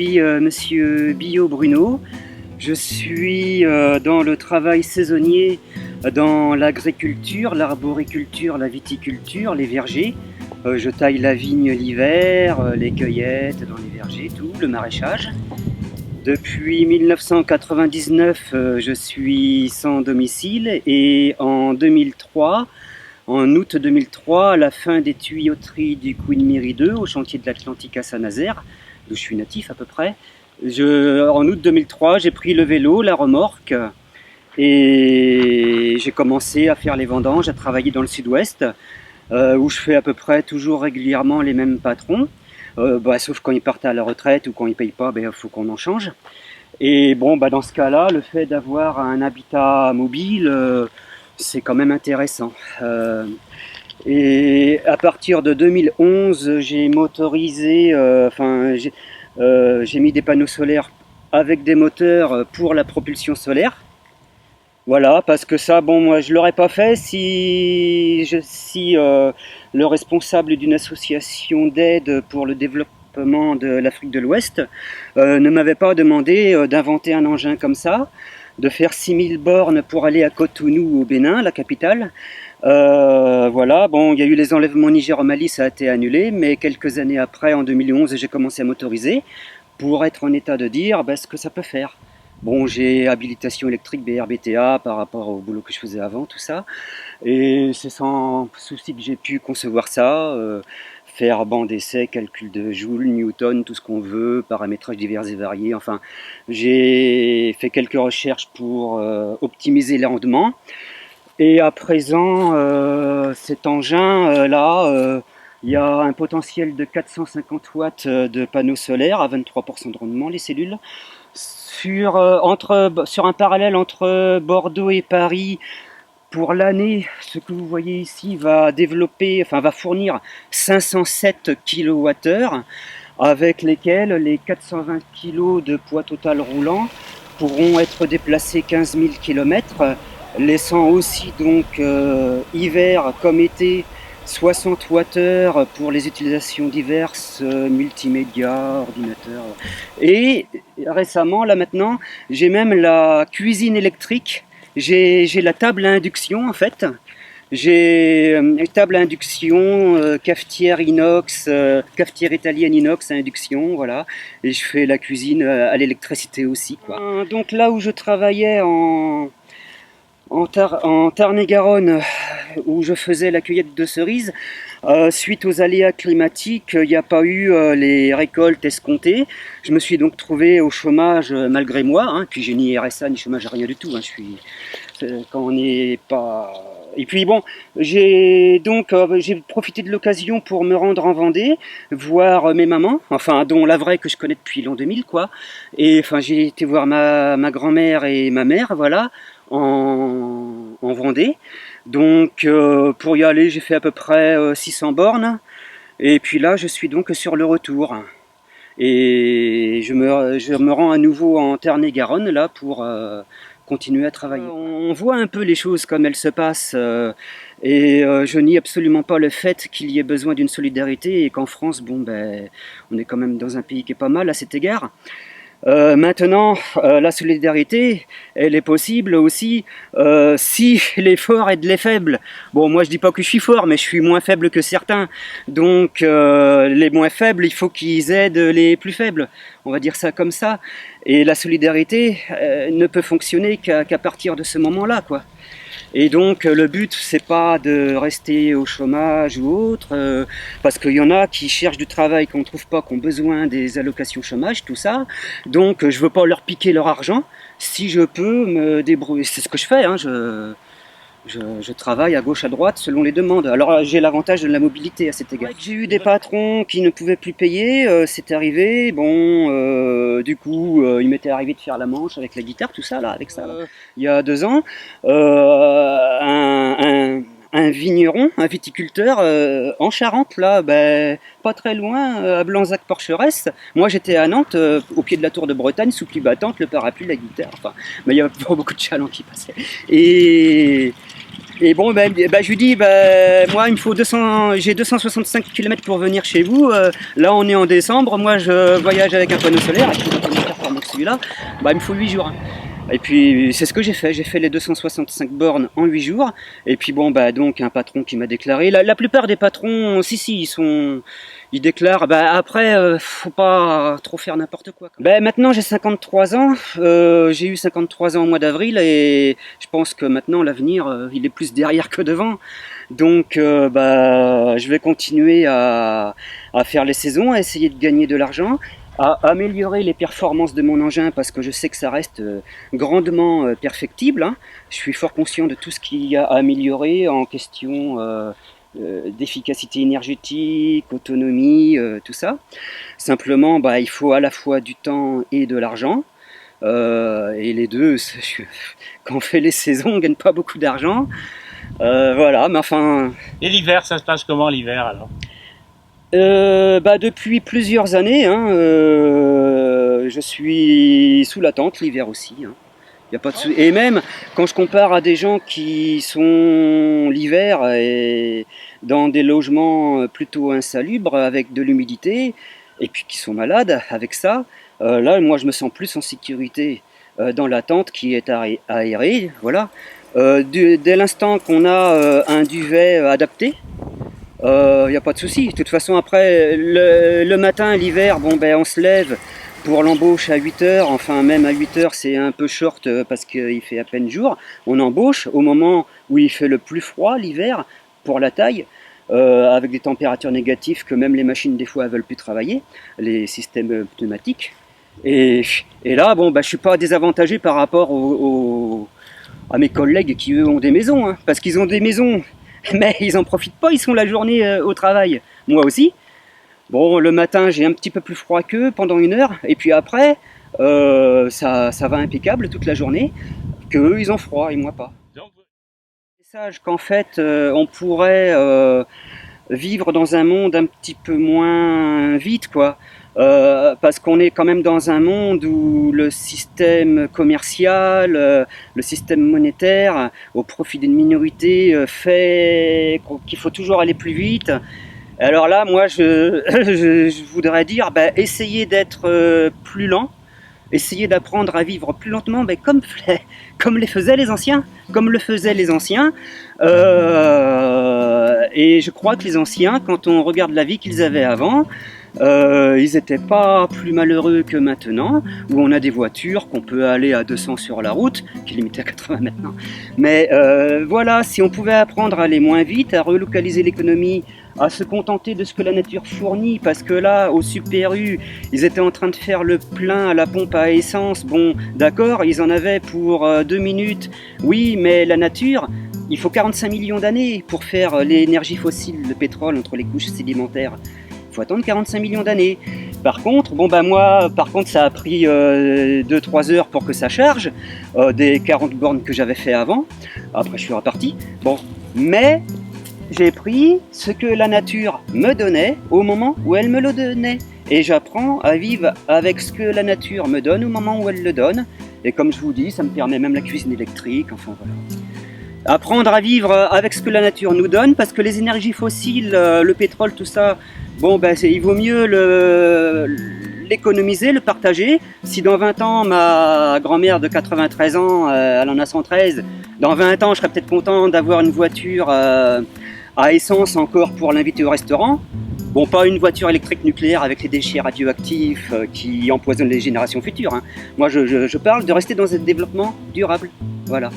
suis monsieur Billot Bruno. Je suis dans le travail saisonnier dans l'agriculture, l'arboriculture, la viticulture, les vergers. Je taille la vigne l'hiver, les cueillettes dans les vergers, tout, le maraîchage. Depuis 1999, je suis sans domicile et en 2003, en août 2003, à la fin des tuyauteries du Queen Mary 2 au chantier de l'Atlantique à Saint-Nazaire, d'où je suis natif à peu près, en août 2003, j'ai pris le vélo, la remorque et j'ai commencé à faire les vendanges, à travailler dans le sud-ouest où je fais à peu près toujours régulièrement les mêmes patrons. Sauf quand ils partent à la retraite ou quand ils ne payent pas, faut qu'on en change. Et bon, dans ce cas-là, le fait d'avoir un habitat mobile, c'est quand même intéressant. Et à partir de 2011, j'ai motorisé, j'ai mis des panneaux solaires avec des moteurs pour la propulsion solaire. Voilà, parce que ça, moi je l'aurais pas fait si le responsable d'une association d'aide pour le développement de l'Afrique de l'Ouest ne m'avait pas demandé d'inventer un engin comme ça, de faire 6000 bornes pour aller à Cotonou au Bénin, la capitale. Voilà, il y a eu les enlèvements au Niger, au Mali, ça a été annulé, mais quelques années après, en 2011, j'ai commencé à motoriser pour être en état de dire ce que ça peut faire. J'ai habilitation électrique BRBTA par rapport au boulot que je faisais avant, tout ça. Et c'est sans souci que j'ai pu concevoir ça, faire banc d'essai, calcul de Joule, Newton, tout ce qu'on veut, paramétrage divers et variés. Enfin, j'ai fait quelques recherches pour optimiser les rendements. Et à présent, cet engin-là, il y a un potentiel de 450 watts de panneaux solaires à 23% de rendement, les cellules. Sur un parallèle entre Bordeaux et Paris, pour l'année, ce que vous voyez ici va fournir 507 kWh, avec lesquels les 420 kg de poids total roulant pourront être déplacés 15 000 km, laissant aussi donc hiver comme été 60 Wh pour les utilisations diverses, multimédia, ordinateur. Et récemment, là maintenant, j'ai même la cuisine électrique. J'ai la table à induction en fait. J'ai une table à induction, cafetière inox, cafetière italienne inox à induction, voilà. Et je fais la cuisine à l'électricité aussi, quoi. Donc là où je travaillais en Tarn-et-Garonne, où je faisais la cueillette de cerises, suite aux aléas climatiques, il n'y a pas eu les récoltes escomptées. Je me suis donc trouvé au chômage malgré moi, puis j'ai ni RSA ni chômage, rien du tout. Quand on n'est pas... Et puis j'ai profité de l'occasion pour me rendre en Vendée, voir mes mamans, dont la vraie que je connais depuis l'an 2000, quoi. Et j'ai été voir ma grand-mère et ma mère, voilà, en Vendée. Donc pour y aller, j'ai fait à peu près 600 bornes. Et puis là, je suis donc sur le retour. Et je me rends à nouveau en Tarn-et-Garonne là pour continuer à travailler. On voit un peu les choses comme elles se passent et je nie absolument pas le fait qu'il y ait besoin d'une solidarité et qu'en France, on est quand même dans un pays qui est pas mal à cet égard. Maintenant, la solidarité, elle est possible aussi si les forts aident les faibles. Moi je dis pas que je suis fort, mais je suis moins faible que certains. Donc les moins faibles, il faut qu'ils aident les plus faibles. On va dire ça comme ça. Et la solidarité ne peut fonctionner qu'à partir de ce moment-là, quoi. Et donc le but, c'est pas de rester au chômage ou autre, parce qu'il y en a qui cherchent du travail, qu'on ne trouve pas, qui ont besoin des allocations chômage, tout ça. Donc je veux pas leur piquer leur argent. Si je peux me débrouiller, c'est ce que je fais, je travaille à gauche, à droite, selon les demandes. Alors j'ai l'avantage de la mobilité à cet égard. J'ai eu des patrons qui ne pouvaient plus payer, c'est arrivé. Du coup, il m'était arrivé de faire la manche avec la guitare, tout ça, là, avec ça. Là. Il y a 2 ans, un vigneron, un viticulteur en Charente, là, pas très loin, à Blanzac-Porcheresse. Moi, j'étais à Nantes, au pied de la tour de Bretagne, sous pluie battante, le parapluie, la guitare. Mais il y avait pas beaucoup de chalands qui passaient. Et Et bon, je lui dis, moi, il me faut 200, j'ai 265 km pour venir chez vous. Là, on est en décembre. Moi, je voyage avec un panneau solaire. Et puis, celui-là, il me faut 8 jours. Et puis, c'est ce que j'ai fait. J'ai fait les 265 bornes en 8 jours. Et puis, bon, donc, un patron qui m'a déclaré. La plupart des patrons, si, ils déclarent. Après, faut pas trop faire n'importe quoi. Maintenant, j'ai 53 ans. J'ai eu 53 ans au mois d'avril. Et je pense que maintenant, l'avenir, il est plus derrière que devant. Donc, je vais continuer à faire les saisons, à essayer de gagner de l'argent, à améliorer les performances de mon engin parce que je sais que ça reste grandement perfectible. Hein. Je suis fort conscient de tout ce qu'il y a à améliorer en question d'efficacité énergétique, autonomie, tout ça. Simplement, il faut à la fois du temps et de l'argent. Et les deux, quand on fait les saisons, on ne gagne pas beaucoup d'argent. Voilà, mais enfin... Et l'hiver, ça se passe comment l'hiver alors? Depuis plusieurs années, hein, je suis sous la tente l'hiver aussi. Hein. Y a pas de Et même quand je compare à des gens qui sont l'hiver et dans des logements plutôt insalubres avec de l'humidité et puis qui sont malades avec ça, là moi je me sens plus en sécurité dans la tente qui est aérée. Voilà. Dès l'instant qu'on a un duvet adapté, y a pas de souci. De toute façon, après, le matin, l'hiver, on se lève pour l'embauche à 8 heures. Enfin, même à 8 heures, c'est un peu short parce qu'il fait à peine jour. On embauche au moment où il fait le plus froid, l'hiver, pour la taille, avec des températures négatives que même les machines, des fois, ne veulent plus travailler, les systèmes pneumatiques. Et là, je suis pas désavantagé par rapport à mes collègues qui, eux, ont des maisons. Hein, parce qu'ils ont des maisons. Mais ils en profitent pas, ils sont la journée au travail. Moi aussi. Bon, le matin, j'ai un petit peu plus froid qu'eux pendant 1 heure. Et puis après, ça va impeccable toute la journée. Qu'eux, ils ont froid et moi pas. Message qu'en fait, on pourrait vivre dans un monde un petit peu moins vite, quoi. Parce qu'on est quand même dans un monde où le système commercial, le système monétaire, au profit d'une minorité, fait qu'il faut toujours aller plus vite. Alors là, moi, je voudrais dire, essayez d'être plus lent, essayez d'apprendre à vivre plus lentement, comme les faisaient les anciens, comme le faisaient les anciens. Et je crois que les anciens, quand on regarde la vie qu'ils avaient avant, ils n'étaient pas plus malheureux que maintenant, où on a des voitures qu'on peut aller à 200 sur la route, qui est limitée à 80 maintenant. Mais voilà, si on pouvait apprendre à aller moins vite, à relocaliser l'économie, à se contenter de ce que la nature fournit, parce que là, au Super U, ils étaient en train de faire le plein à la pompe à essence. Bon, d'accord, ils en avaient pour 2 minutes. Oui, mais la nature, il faut 45 millions d'années pour faire l'énergie fossile, le pétrole, entre les couches sédimentaires. Il faut attendre 45 millions d'années. Par contre, ça a pris 2-3 heures pour que ça charge, des 40 bornes que j'avais fait avant. Après, je suis reparti. Bon, mais j'ai pris ce que la nature me donnait au moment où elle me le donnait. Et j'apprends à vivre avec ce que la nature me donne au moment où elle le donne. Et comme je vous dis, ça me permet même la cuisine électrique, enfin voilà. Apprendre à vivre avec ce que la nature nous donne, parce que les énergies fossiles, le pétrole, tout ça, il vaut mieux l'économiser, le partager. Si dans 20 ans, ma grand-mère de 93 ans, elle en a 113, dans 20 ans, je serais peut-être content d'avoir une voiture à essence encore pour l'inviter au restaurant. Bon, pas une voiture électrique nucléaire avec les déchets radioactifs qui empoisonnent les générations futures. Hein. Moi, je parle de rester dans un développement durable. Voilà.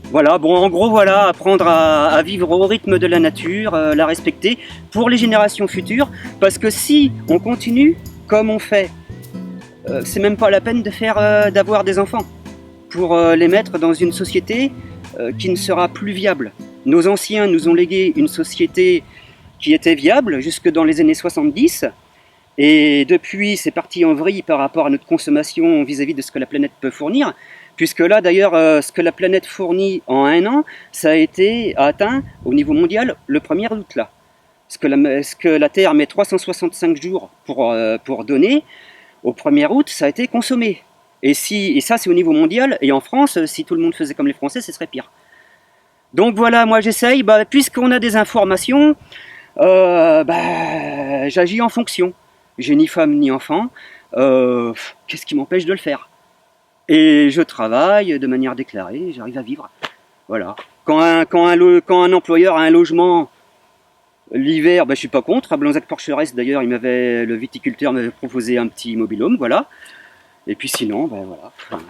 Voilà, en gros, voilà, apprendre à vivre au rythme de la nature, la respecter pour les générations futures. Parce que si on continue comme on fait, c'est même pas la peine d'avoir des enfants pour les mettre dans une société qui ne sera plus viable. Nos anciens nous ont légué une société qui était viable jusque dans les années 70. Et depuis, c'est parti en vrille par rapport à notre consommation vis-à-vis de ce que la planète peut fournir. Puisque là, d'ailleurs, ce que la planète fournit en 1 an, ça a été atteint au niveau mondial le 1er août. Là. Ce que la Terre met 365 jours pour donner, au 1er août, ça a été consommé. Et ça, c'est au niveau mondial. Et en France, si tout le monde faisait comme les Français, ce serait pire. Donc voilà, moi j'essaye, puisqu'on a des informations, j'agis en fonction. J'ai ni femme ni enfant, qu'est-ce qui m'empêche de le faire? Et je travaille de manière déclarée, j'arrive à vivre. Voilà. Quand un employeur a un logement l'hiver, je suis pas contre. À Blanzac-Porcheresse, d'ailleurs, le viticulteur m'avait proposé un petit mobil-home, voilà. Et puis sinon, voilà. Enfin,